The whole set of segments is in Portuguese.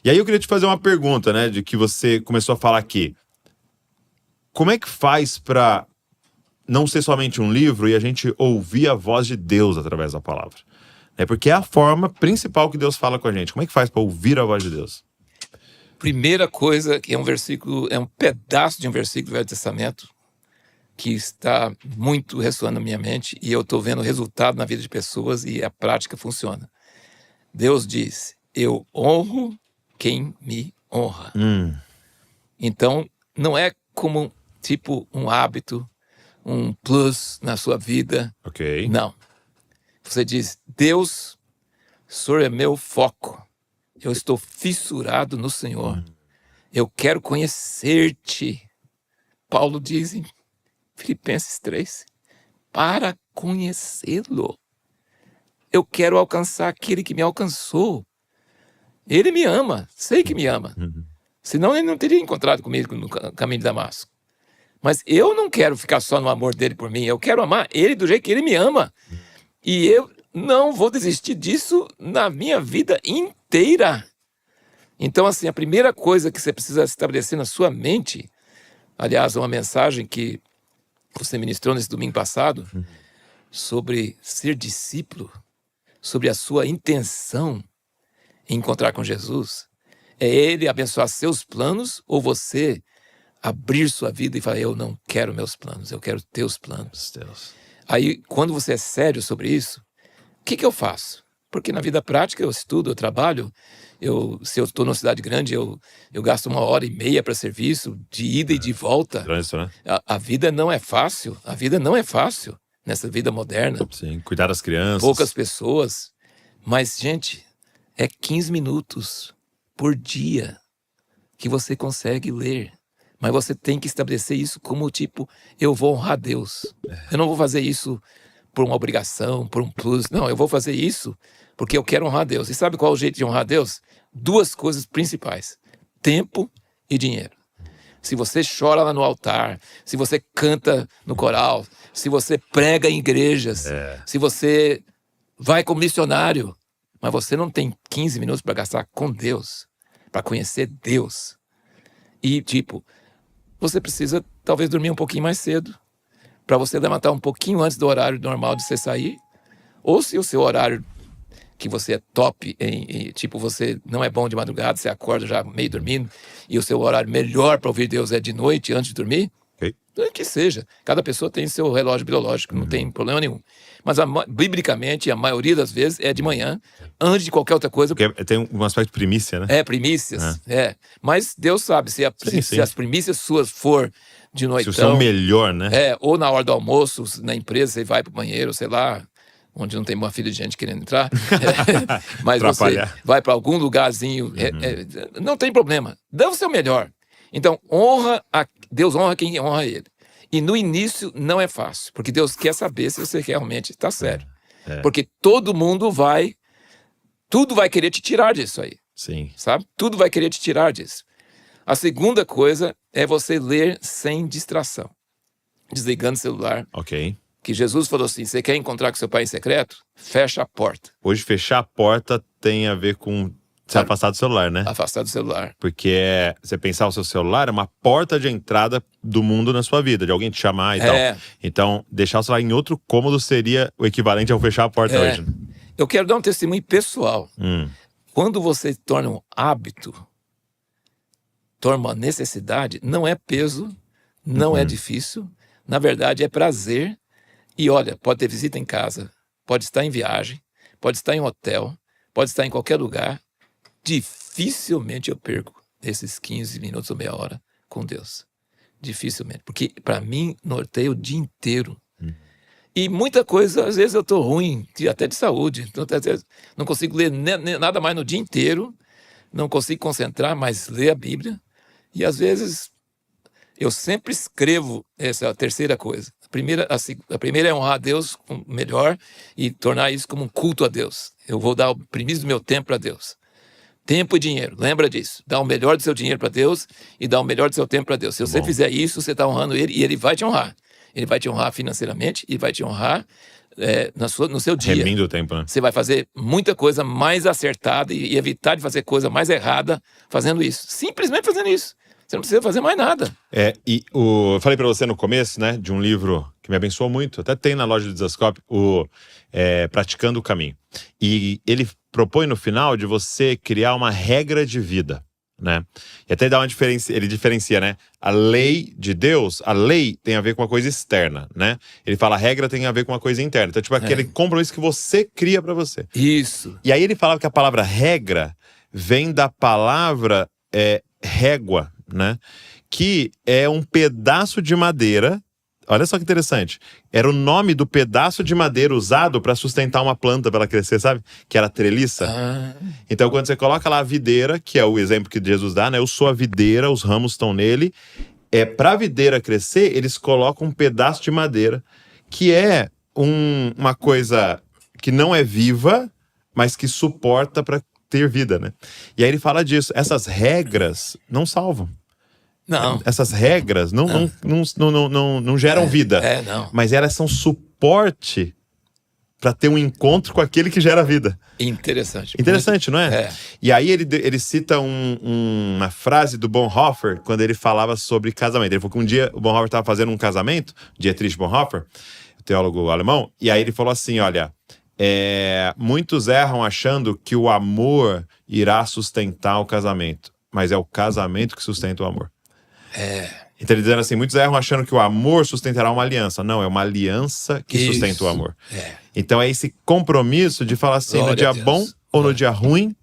E aí eu queria te fazer uma pergunta, né, de que você começou a falar aqui. Como é que faz para não ser somente um livro e a gente ouvir a voz de Deus através da palavra? Porque é a forma principal que Deus fala com a gente. Como é que faz para ouvir a voz de Deus? Primeira coisa, que é um versículo, é um pedaço de um versículo do Velho Testamento que está muito ressoando na minha mente e eu estou vendo o resultado na vida de pessoas e a prática funciona. Deus diz, eu honro quem me honra. Então, não é como tipo um hábito, um plus na sua vida. Ok. Não. Você diz, Deus, o Senhor é meu foco. Eu estou fissurado no Senhor. Eu quero conhecer-te. Paulo diz em Filipenses 3, para conhecê-lo. Eu quero alcançar aquele que me alcançou. Ele me ama, sei que me ama. Senão ele não teria encontrado comigo no caminho de Damasco. Mas eu não quero ficar só no amor dele por mim. Eu quero amar ele do jeito que ele me ama. E eu não vou desistir disso na minha vida inteira. Então, assim, a primeira coisa que você precisa estabelecer na sua mente, aliás, uma mensagem que você ministrou nesse domingo passado, sobre ser discípulo, sobre a sua intenção em encontrar com Jesus, é ele abençoar seus planos ou você abrir sua vida e falar, eu não quero meus planos, eu quero teus planos. Deus. Aí, quando você é sério sobre isso, o que eu faço? Porque na vida prática eu estudo, eu trabalho, se eu estou numa cidade grande, eu gasto 1h30 para serviço, de ida e de volta. Isso, né? A vida não é fácil, a vida não é fácil nessa vida moderna. Sim, cuidar das crianças. Poucas pessoas, mas, gente, é 15 minutos por dia que você consegue ler. Mas você tem que estabelecer isso como tipo, eu vou honrar Deus. Eu não vou fazer isso por uma obrigação, por um plus. Não, eu vou fazer isso porque eu quero honrar Deus. E sabe qual é o jeito de honrar Deus? 2 coisas principais: tempo e dinheiro. Se você chora lá no altar, se você canta no coral, se você prega em igrejas, se você vai como missionário, mas você não tem 15 minutos para gastar com Deus, para conhecer Deus. E tipo, você precisa talvez dormir um pouquinho mais cedo, para você levantar um pouquinho antes do horário normal de você sair, ou se o seu horário que você é top, tipo, você não é bom de madrugada, você acorda já meio dormindo, e o seu horário melhor para ouvir Deus é de noite, antes de dormir, que seja. Cada pessoa tem seu relógio biológico, não tem problema nenhum. Mas, biblicamente, a maioria das vezes é de manhã, antes de qualquer outra coisa. Porque tem um aspecto de primícia, né? Primícias, Mas Deus sabe, se as primícias suas for de noitão... Se o seu melhor, né? Ou na hora do almoço, na empresa, você vai pro banheiro, sei lá, onde não tem uma fila de gente querendo entrar. Mas você vai para algum lugarzinho, não tem problema. Dê o seu melhor. Então, Deus honra quem honra ele. E no início não é fácil, porque Deus quer saber se você realmente está sério. Porque todo mundo tudo vai querer te tirar disso aí. Sim. Sabe? Tudo vai querer te tirar disso. A segunda coisa é você ler sem distração. Desligando o celular. Ok. Que Jesus falou assim, você quer encontrar com seu pai em secreto? Fecha a porta. Hoje, fechar a porta tem a ver com se afastar do celular, né? Afastar do celular. Porque você pensar o seu celular é uma porta de entrada do mundo na sua vida, de alguém te chamar e tal. Então, deixar o celular em outro cômodo seria o equivalente ao fechar a porta hoje. Eu quero dar um testemunho pessoal. Quando você torna um hábito, torna uma necessidade, não é peso, não é difícil, na verdade é prazer. E olha, pode ter visita em casa, pode estar em viagem, pode estar em hotel, pode estar em qualquer lugar. Dificilmente eu perco esses 15 minutos ou meia hora com Deus. Dificilmente. Porque para mim norteia o dia inteiro. E muita coisa, às vezes eu estou ruim, até de saúde. Então, às vezes, não consigo ler nada mais no dia inteiro, não consigo concentrar, mas ler a Bíblia. E às vezes eu sempre escrevo essa a terceira coisa. A primeira é honrar a Deus melhor e tornar isso como um culto a Deus. Eu vou dar o primício do meu tempo para Deus. Tempo e dinheiro, lembra disso. Dá o melhor do seu dinheiro para Deus e dá o melhor do seu tempo para Deus. Se você fizer isso, você está honrando Ele e Ele vai te honrar. Ele vai te honrar financeiramente e vai te honrar no seu dia. Remindo o tempo, né? Você vai fazer muita coisa mais acertada e evitar de fazer coisa mais errada fazendo isso. Simplesmente fazendo isso. Você não precisa fazer mais nada. Eu falei pra você no começo, né, de um livro que me abençoou muito, até tem na loja do Desascope, Praticando o Caminho. E ele propõe no final de você criar uma regra de vida, né? E até dá uma diferença, ele diferencia, né? A lei de Deus, a lei tem a ver com uma coisa externa, né? Ele fala a regra tem a ver com uma coisa interna. Então, tipo, aquele compromisso que você cria pra você. Isso. E aí ele falava que a palavra regra vem da palavra régua, né? Que é um pedaço de madeira. Olha só que interessante. Era o nome do pedaço de madeira usado para sustentar uma planta para ela crescer, sabe? Que era a treliça. Então, quando você coloca lá a videira, que é o exemplo que Jesus dá, né? Eu sou a videira, os ramos estão nele. Para a videira crescer, eles colocam um pedaço de madeira, que é uma coisa que não é viva, mas que suporta para ter vida, né? E aí ele fala disso. Essas regras não salvam. Não. Essas regras não geram vida. Não. Mas elas são suporte para ter um encontro com aquele que gera vida. Interessante. Interessante, não é? E aí ele cita uma frase do Bonhoeffer, quando ele falava sobre casamento. Ele falou que um dia o Bonhoeffer estava fazendo um casamento, Dietrich Bonhoeffer, teólogo alemão, e aí ele falou assim, olha, muitos erram achando que o amor irá sustentar o casamento, mas é o casamento que sustenta o amor. Então ele dizendo assim, muitos erram achando que o amor sustentará uma aliança. Não, é uma aliança que sustenta o amor. Então é esse compromisso de falar assim, no dia bom ou no dia ruim,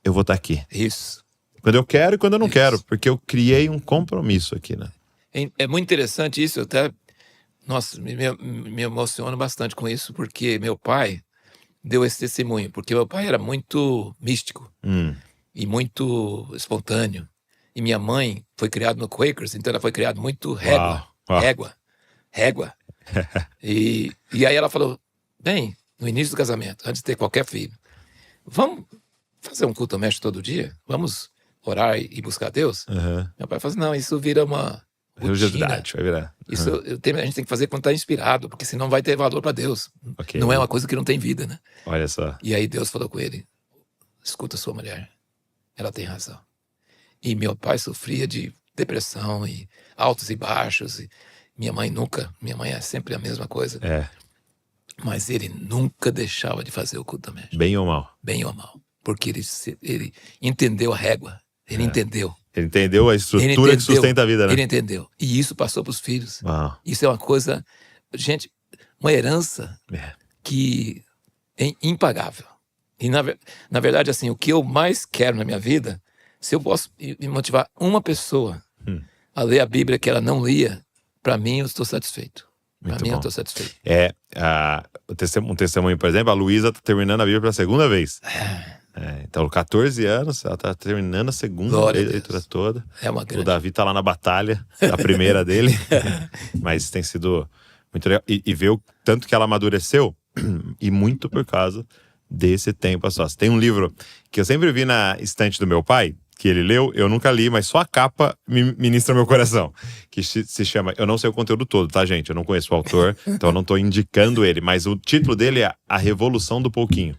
eu vou estar aqui. Quando eu quero e quando eu não quero, porque eu criei um compromisso aqui, né? É muito interessante isso, eu até... Nossa, me emociono bastante com isso, porque meu pai deu esse testemunho, porque meu pai era muito místico e muito espontâneo. E minha mãe foi criada no Quakers, então ela foi criada muito régua. E aí ela falou, bem, no início do casamento, antes de ter qualquer filho, vamos fazer um culto doméstico todo dia? Vamos orar e buscar Deus? Meu pai falou assim, não, isso vira uma religiosidade, vai virar. Isso a gente tem que fazer quando está inspirado, porque senão vai ter valor para Deus. Não é uma coisa que não tem vida, né? Olha só. E aí Deus falou com ele, escuta sua mulher, ela tem razão. E meu pai sofria de depressão e altos e baixos. E minha mãe é sempre a mesma coisa. Mas ele nunca deixava de fazer o culto doméstico. Bem ou mal? Bem ou mal. Porque ele entendeu a régua. Ele entendeu. Ele entendeu a estrutura que sustenta a vida, né? Ele entendeu. E isso passou para os filhos. Uau. Isso é uma coisa, gente, uma herança que é impagável. E na verdade, assim, o que eu mais quero na minha vida, se eu posso motivar uma pessoa a ler a Bíblia que ela não lia, para mim eu estou satisfeito. Para mim eu estou satisfeito. Um testemunho, por exemplo, a Luísa está terminando a Bíblia pela segunda vez. Então, 14 anos, ela está terminando a segunda leitura toda. É uma grande. O Davi está lá na batalha, a primeira dele. Mas tem sido muito legal. E ver o tanto que ela amadureceu, e muito por causa desse tempo a sós. Tem um livro que eu sempre vi na estante do meu pai, que ele leu, eu nunca li, mas só a capa me ministra meu coração, que se chama, eu não sei o conteúdo todo, tá, gente? Eu não conheço o autor, então eu não tô indicando ele, mas o título dele é A Revolução do Pouquinho.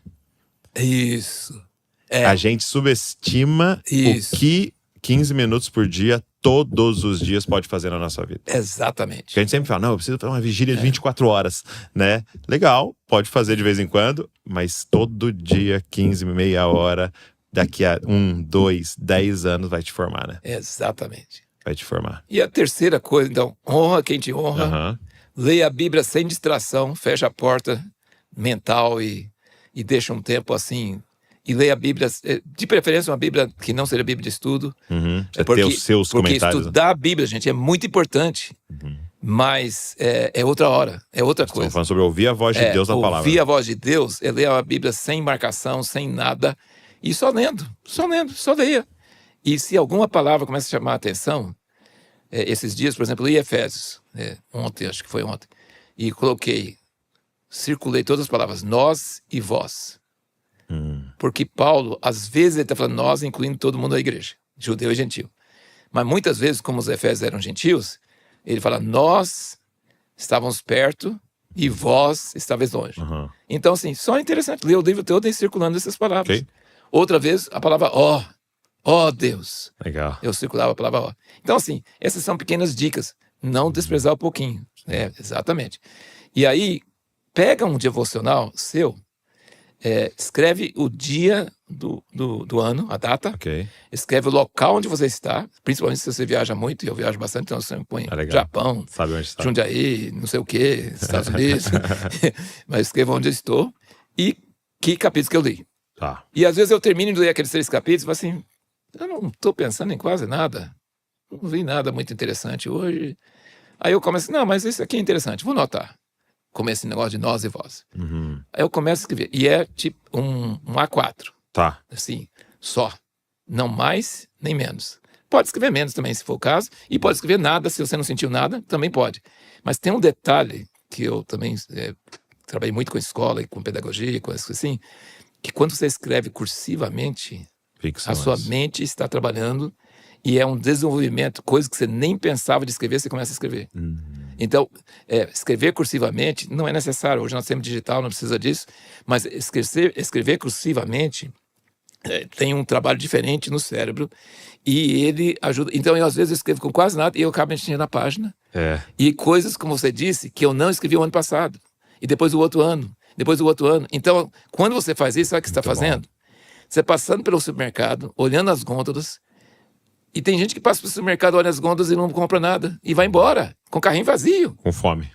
Isso. A gente subestima o que 15 minutos por dia, todos os dias, pode fazer na nossa vida. Exatamente. Porque a gente sempre fala, não, eu preciso fazer uma vigília de 24 horas, né? Legal, pode fazer de vez em quando, mas todo dia, 15, meia hora, daqui a 1, 2, 10 anos vai te formar, né? Exatamente. Vai te formar. E a terceira coisa, então, honra quem te honra, leia a Bíblia sem distração, fecha a porta mental e deixa um tempo assim, e leia a Bíblia, de preferência uma Bíblia que não seja Bíblia de estudo. Ter os seus comentários. Porque estudar a Bíblia, gente, é muito importante, mas é outra hora, é outra coisa. Estamos falando sobre ouvir a voz de Deus na palavra. Ouvir a voz de Deus é ler a Bíblia sem marcação, sem nada, e só lendo, só leia. E se alguma palavra começa a chamar a atenção, esses dias, por exemplo, eu li Efésios, ontem, acho que foi ontem, e circulei todas as palavras, nós e vós. Porque Paulo, às vezes ele está falando nós, incluindo todo mundo da igreja, judeu e gentil. Mas muitas vezes, como os efésios eram gentios, ele fala, nós estávamos perto e vós estáveis longe. Aham. Então, assim, só é interessante ler o livro todo e circulando essas palavras. Ok. Outra vez, a palavra ó Deus. Legal. Eu circulava a palavra ó. Então, assim, essas são pequenas dicas. Não desprezar o pouquinho. É, exatamente. E aí, pega um devocional seu, escreve o dia do ano, a data, Ok. escreve o local onde você está, principalmente se você viaja muito, e eu viajo bastante, então você põe Legal. Japão, Sabe onde está. Jundiaí, não sei o que, Estados Unidos, mas escreva onde eu estou e que capítulo que eu li. Tá. E às vezes eu termino de ler aqueles 3 capítulos e falo assim, eu não estou pensando em quase nada, não vi nada muito interessante hoje. Aí eu começo, não, mas isso aqui é interessante, vou notar. Como esse negócio de nós e vós. Uhum. Aí eu começo a escrever, e é tipo um A4, Tá. assim, só. Não mais, nem menos. Pode escrever menos também, se for o caso, e pode escrever nada, se você não sentiu nada, também pode. Mas tem um detalhe, que eu também trabalhei muito com escola e com pedagogia, com isso assim, que quando você escreve cursivamente, Fixa a sua mais. mente está trabalhando e é um desenvolvimento, coisa que você nem pensava de escrever, você começa a escrever. Então, escrever cursivamente não é necessário. Hoje nós temos digital, não precisa disso. Mas escrever cursivamente tem um trabalho diferente no cérebro e ele ajuda. Então, eu às vezes escrevo com quase nada e eu acabo enchendo a página. E coisas, como você disse, que eu não escrevi o ano passado. E depois o outro ano. Depois o outro ano. Então, quando você faz isso, sabe o que você está fazendo? Você passando pelo supermercado, olhando as gôndolas. E tem gente que passa pelo supermercado, olha as gôndolas e não compra nada. E vai embora, com o carrinho vazio. Com fome.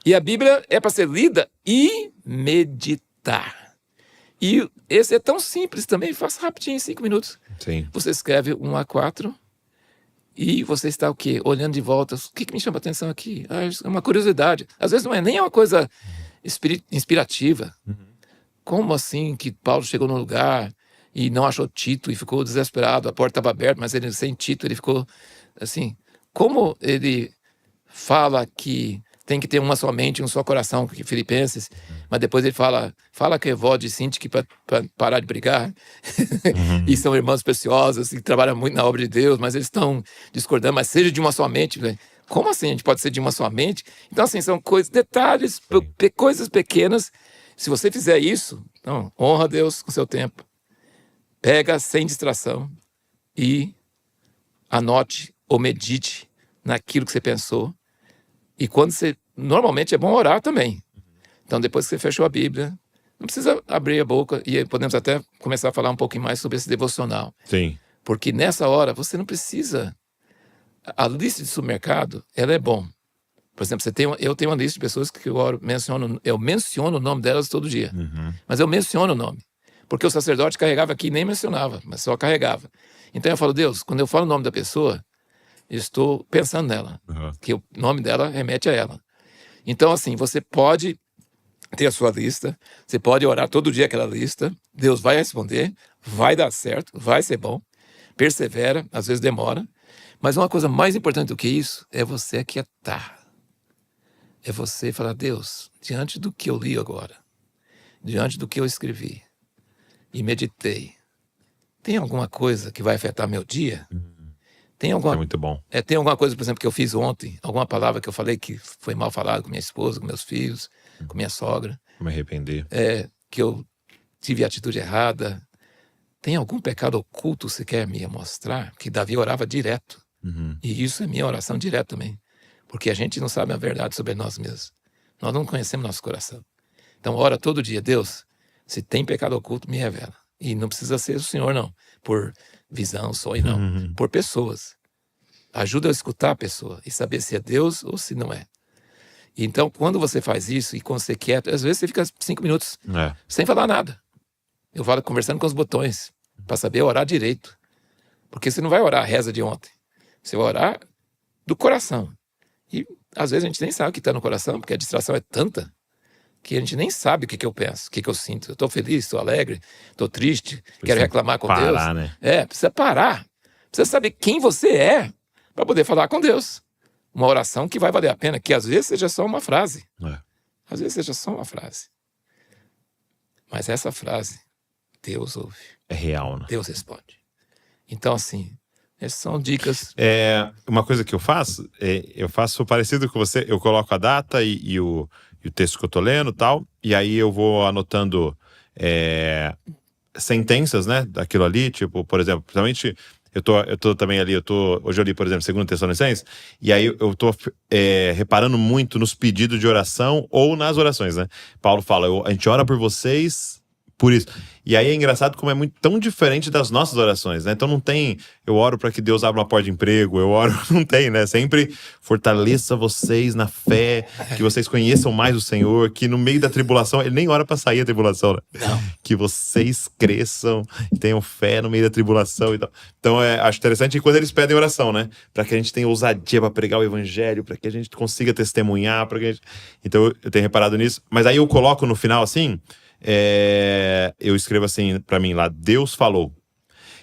E a Bíblia é para ser lida e meditar. E esse é tão simples também, faça rapidinho, em 5 minutos. Sim. Você escreve um A4 e você está o quê? Olhando de volta. O que me chama a atenção aqui? É uma curiosidade. Às vezes não é nem uma coisa inspirativa. Como assim que Paulo chegou num lugar e não achou Tito e ficou desesperado? A porta estava aberta, mas ele sem Tito, ele ficou assim. Como ele fala que tem que ter uma só mente, um só coração, que Filipenses, mas depois ele fala que Evódio e Sintique para parar de brigar, e são irmãos preciosos, que trabalham muito na obra de Deus, mas eles estão discordando, mas seja de uma só mente. Como assim a gente pode ser de uma só mente? Então, assim, são coisas, detalhes, coisas pequenas. Se você fizer isso, então, honra a Deus com seu tempo. Pega sem distração e anote ou medite naquilo que você pensou. E quando você... Normalmente é bom orar também. Então, depois que você fechou a Bíblia, não precisa abrir a boca e podemos até começar a falar um pouquinho mais sobre esse devocional. Sim. Porque nessa hora você não precisa... A lista de supermercado, ela é bom. Por exemplo, eu tenho uma lista de pessoas que eu menciono o nome delas todo dia. Mas eu menciono o nome. Porque o sacerdote carregava aqui e nem mencionava, mas só carregava. Então eu falo, Deus, quando eu falo o nome da pessoa, eu estou pensando nela. Que o nome dela remete a ela. Então, assim, você pode ter a sua lista, você pode orar todo dia aquela lista, Deus vai responder, vai dar certo, vai ser bom, persevera, às vezes demora, mas uma coisa mais importante do que isso é você aquietar. É você falar, Deus, diante do que eu li agora, diante do que eu escrevi e meditei, tem alguma coisa que vai afetar meu dia? Tem alguma, É muito bom. tem alguma coisa, por exemplo, que eu fiz ontem, alguma palavra que eu falei que foi mal falado com minha esposa, com meus filhos, com minha sogra, Me arrepender. que eu tive a atitude errada. Tem algum pecado oculto que você quer me mostrar? Que Davi orava direto. E isso é minha oração direta também. Porque a gente não sabe a verdade sobre nós mesmos. Nós não conhecemos nosso coração. Então, ora todo dia, Deus, se tem pecado oculto, me revela. E não precisa ser o Senhor, não. Por visão, sonho, não. Por pessoas. Ajuda a escutar a pessoa e saber se é Deus ou se não é. Então, quando você faz isso e quando você quieto, às vezes você fica 5 minutos sem falar nada. Eu falo conversando com os botões para saber orar direito. Porque você não vai orar a reza de ontem. Você vai orar do coração. E às vezes a gente nem sabe o que está no coração, porque a distração é tanta que a gente nem sabe o que eu penso, o que eu sinto. Eu estou feliz, estou alegre, estou triste, quero reclamar com Deus. Né? Precisa parar. Precisa saber quem você é para poder falar com Deus. Uma oração que vai valer a pena, que às vezes seja só uma frase. Às vezes seja só uma frase. Mas essa frase, Deus ouve. É real, né? Deus responde. Então, assim, Essas são dicas. Uma coisa que eu faço parecido com você, eu coloco a data e o texto que eu tô lendo e tal, e aí eu vou anotando sentenças, né, daquilo ali, tipo, por exemplo, principalmente eu tô também ali, hoje eu li, por exemplo, 2 Tessalonicenses, e aí eu tô reparando muito nos pedidos de oração ou nas orações, né? Paulo fala, a gente ora por vocês por isso. E aí é engraçado como é muito tão diferente das nossas orações, né? Então não tem, eu oro para que Deus abra uma porta de emprego, eu oro, não tem, né? Sempre fortaleça vocês na fé, que vocês conheçam mais o Senhor, que no meio da tribulação, ele nem ora para sair da tribulação, né? Não. Que vocês cresçam, tenham fé no meio da tribulação e tal. Então acho interessante quando eles pedem oração, né? Para que a gente tenha ousadia para pregar o evangelho, para que a gente consiga testemunhar, então eu tenho reparado nisso. Mas aí eu coloco no final assim, eu escrevo assim pra mim lá, Deus falou.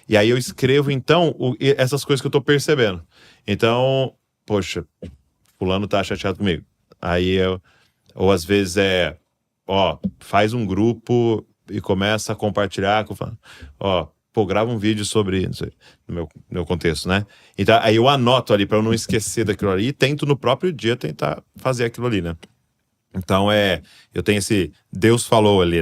E aí eu escrevo então essas coisas que eu tô percebendo. Então, poxa, fulano tá chateado comigo. Aí ou às vezes faz um grupo e começa a compartilhar, grava um vídeo sobre, não sei, no meu contexto, né? Então aí eu anoto ali pra eu não esquecer daquilo ali e tento no próprio dia tentar fazer aquilo ali, né? Então eu tenho esse Deus falou ali.